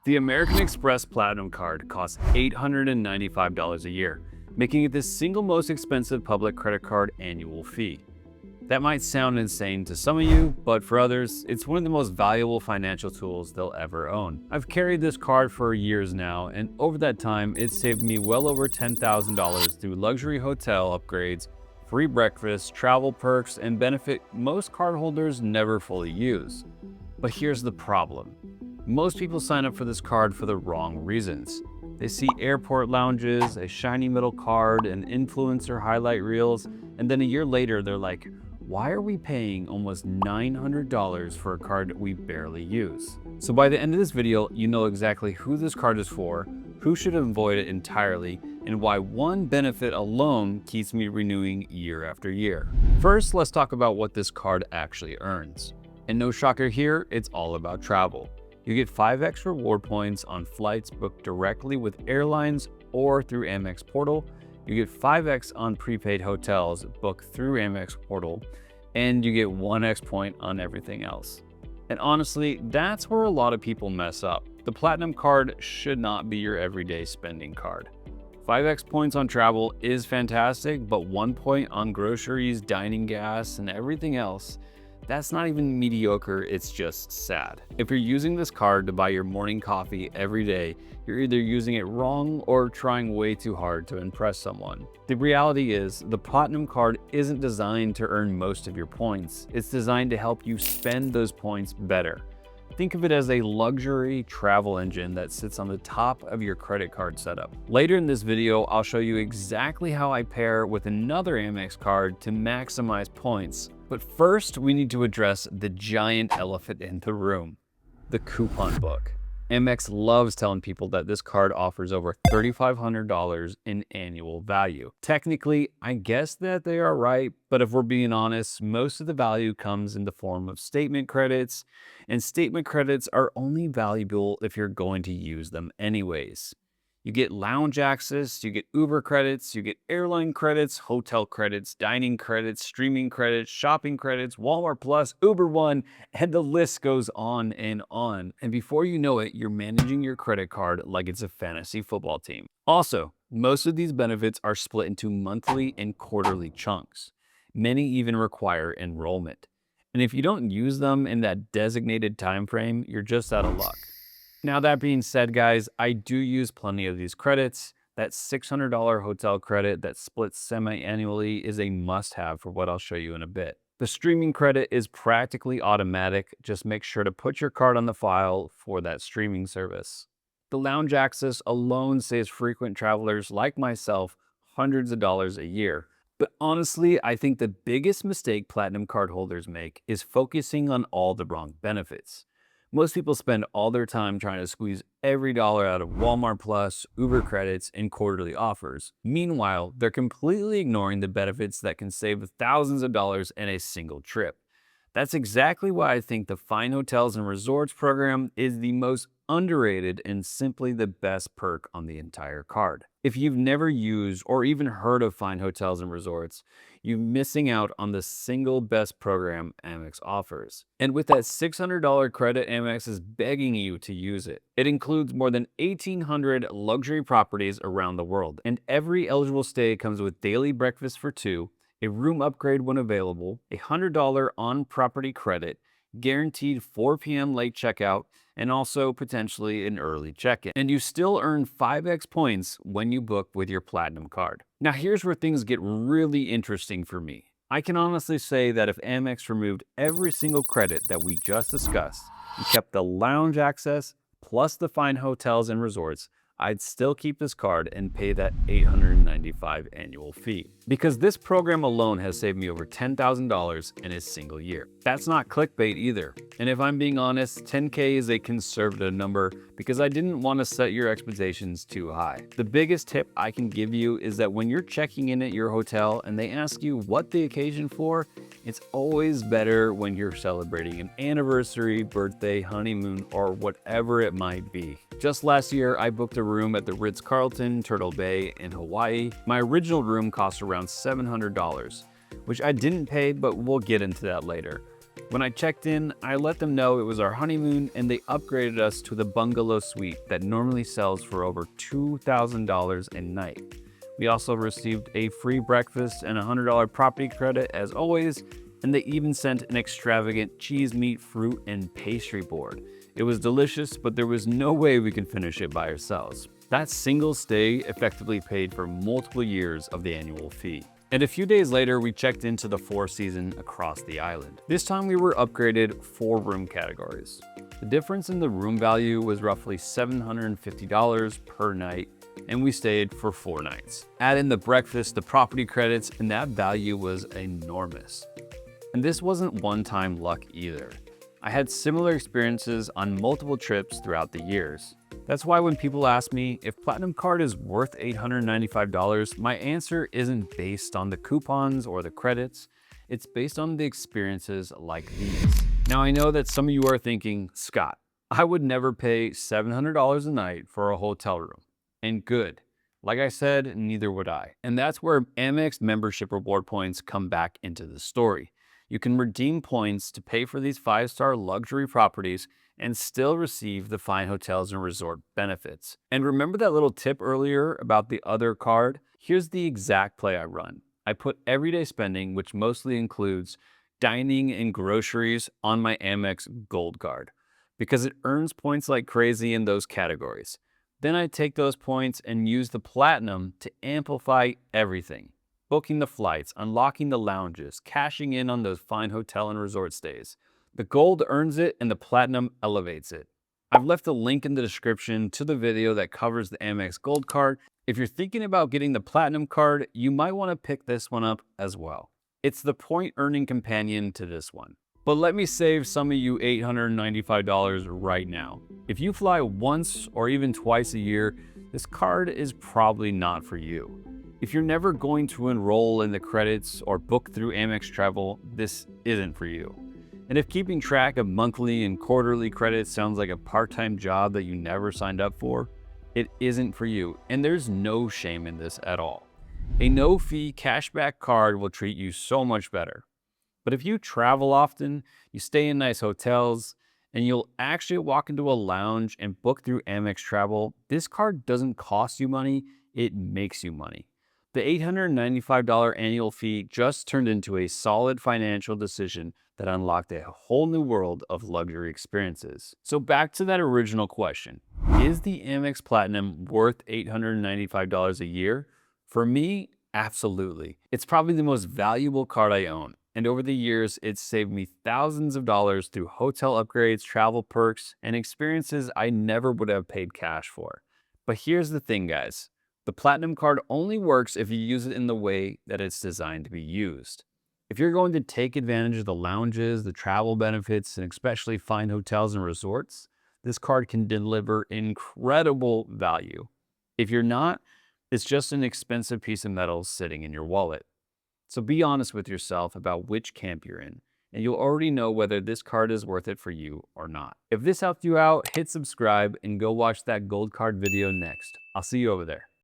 The American Express Platinum Card costs $895 a year, making it the single most expensive public credit card annual fee. That might sound insane to some of you, but for others, it's one of the most valuable financial tools they'll ever own. I've carried this card for years now, and over that time, it's saved me well over $10,000 through luxury hotel upgrades, free breakfast, travel perks, and benefit most cardholders never fully use. But here's the problem. Most people sign up for this card for the wrong reasons. They see airport lounges, a shiny metal card, and influencer highlight reels, and then a year later, they're like, why are we paying almost $900 for a card we barely use? So by the end of this video, you know exactly who this card is for, who should avoid it entirely, and why one benefit alone keeps me renewing year after year. First, let's talk about what this card actually earns. And no shocker here, it's all about travel. You get 5x reward points on flights booked directly with airlines or through Amex Portal. You get 5x on prepaid hotels booked through Amex Portal, and you get 1x point on everything else. And honestly, that's where a lot of people mess up. The Platinum Card should not be your everyday spending card. 5x points on travel is fantastic, but 1 point on groceries, dining gas, and everything else, that's not even mediocre, it's just sad. If you're using this card to buy your morning coffee every day, you're either using it wrong or trying way too hard to impress someone. The reality is, the Platinum Card isn't designed to earn most of your points. It's designed to help you spend those points better. Think of it as a luxury travel engine that sits on the top of your credit card setup. Later in this video, I'll show you exactly how I pair with another Amex card to maximize points. But first, we need to address the giant elephant in the room, the coupon book. Amex loves telling people that this card offers over $3,500 in annual value. Technically, I guess that they are right, but if we're being honest, most of the value comes in the form of statement credits, and statement credits are only valuable if you're going to use them anyways. You get lounge access, you get Uber credits, you get airline credits, hotel credits, dining credits, streaming credits, shopping credits, Walmart Plus, Uber One, and the list goes on. And before you know it, you're managing your credit card like it's a fantasy football team. Also, most of these benefits are split into monthly and quarterly chunks. Many even require enrollment. And if you don't use them in that designated time frame, you're just out of luck. Now that being said, guys, I do use plenty of these credits. That $600 hotel credit that splits semi-annually is a must-have for what I'll show you in a bit. The streaming credit is practically automatic. Just make sure to put your card on the file for that streaming service. The lounge access alone saves frequent travelers like myself hundreds of dollars a year. But honestly, I think the biggest mistake Platinum card holders make is focusing on all the wrong benefits. Most people spend all their time trying to squeeze every dollar out of Walmart Plus, Uber credits, and quarterly offers. Meanwhile, they're completely ignoring the benefits that can save thousands of dollars in a single trip. That's exactly why I think the Fine Hotels and Resorts program is the most underrated and simply the best perk on the entire card. If you've never used or even heard of Fine Hotels and Resorts, you're missing out on the single best program Amex offers. And with that $600 credit, Amex is begging you to use it. It includes more than 1,800 luxury properties around the world, and every eligible stay comes with daily breakfast for two, a room upgrade when available, a $100 on-property credit, guaranteed 4 p.m. late checkout, and also potentially an early check-in. And you still earn 5x points when you book with your Platinum card. Now here's where things get really interesting for me. I can honestly say that if Amex removed every single credit that we just discussed and kept the lounge access plus the Fine Hotels and Resorts, I'd still keep this card and pay that $895 annual fee. Because this program alone has saved me over $10,000 in a single year. That's not clickbait either. And if I'm being honest, 10K is a conservative number because I didn't want to set your expectations too high. The biggest tip I can give you is that when you're checking in at your hotel and they ask you what the occasion for, it's always better when you're celebrating an anniversary, birthday, honeymoon, or whatever it might be. Just last year, I booked a room at the Ritz-Carlton, Turtle Bay in Hawaii. My original room cost around $700, which I didn't pay, but we'll get into that later. When I checked in, I let them know it was our honeymoon and they upgraded us to the bungalow suite that normally sells for over $2,000 a night. We also received a free breakfast and a $100 property credit as always, and they even sent an extravagant cheese, meat, fruit, and pastry board. It was delicious, but there was no way we could finish it by ourselves. That single stay effectively paid for multiple years of the annual fee. And a few days later, we checked into the Four Seasons across the island. This time we were upgraded 4 room categories. The difference in the room value was roughly $750 per night, and we stayed for 4 nights. Add in the breakfast, the property credits, and that value was enormous. And this wasn't one-time luck either. I had similar experiences on multiple trips throughout the years. That's why when people ask me if Platinum Card is worth $895, my answer isn't based on the coupons or the credits. It's based on the experiences like these. Now I know that some of you are thinking, Scott, I would never pay $700 a night for a hotel room. And good. Like I said, neither would I. And that's where Amex membership reward points come back into the story. You can redeem points to pay for these 5-star luxury properties and still receive the fine hotels and resort benefits. And remember that little tip earlier about the other card? Here's the exact play I run. I put everyday spending, which mostly includes dining and groceries, on my Amex Gold Card because it earns points like crazy in those categories. Then I take those points and use the Platinum to amplify everything. Booking the flights, unlocking the lounges, cashing in on those fine hotel and resort stays. The Gold earns it and the Platinum elevates it. I've left a link in the description to the video that covers the Amex Gold Card. If you're thinking about getting the Platinum Card, you might want to pick this one up as well. It's the point earning companion to this one. But let me save some of you $895 right now. If you fly once or even twice a year, this card is probably not for you. If you're never going to enroll in the credits or book through Amex Travel, this isn't for you. And if keeping track of monthly and quarterly credits sounds like a part-time job that you never signed up for, it isn't for you. And there's no shame in this at all. A no-fee cashback card will treat you so much better. But if you travel often, you stay in nice hotels, and you'll actually walk into a lounge and book through Amex Travel, this card doesn't cost you money, it makes you money. The $895 annual fee just turned into a solid financial decision that unlocked a whole new world of luxury experiences. So back to that original question, is the Amex Platinum worth $895 a year? For me, absolutely. It's probably the most valuable card I own. And over the years, it's saved me thousands of dollars through hotel upgrades, travel perks, and experiences I never would have paid cash for. But here's the thing, guys. The Platinum Card only works if you use it in the way that it's designed to be used. If you're going to take advantage of the lounges, the travel benefits, and especially fine hotels and resorts, this card can deliver incredible value. If you're not, it's just an expensive piece of metal sitting in your wallet. So be honest with yourself about which camp you're in, and you'll already know whether this card is worth it for you or not. If this helped you out, hit subscribe and go watch that Gold Card video next. I'll see you over there.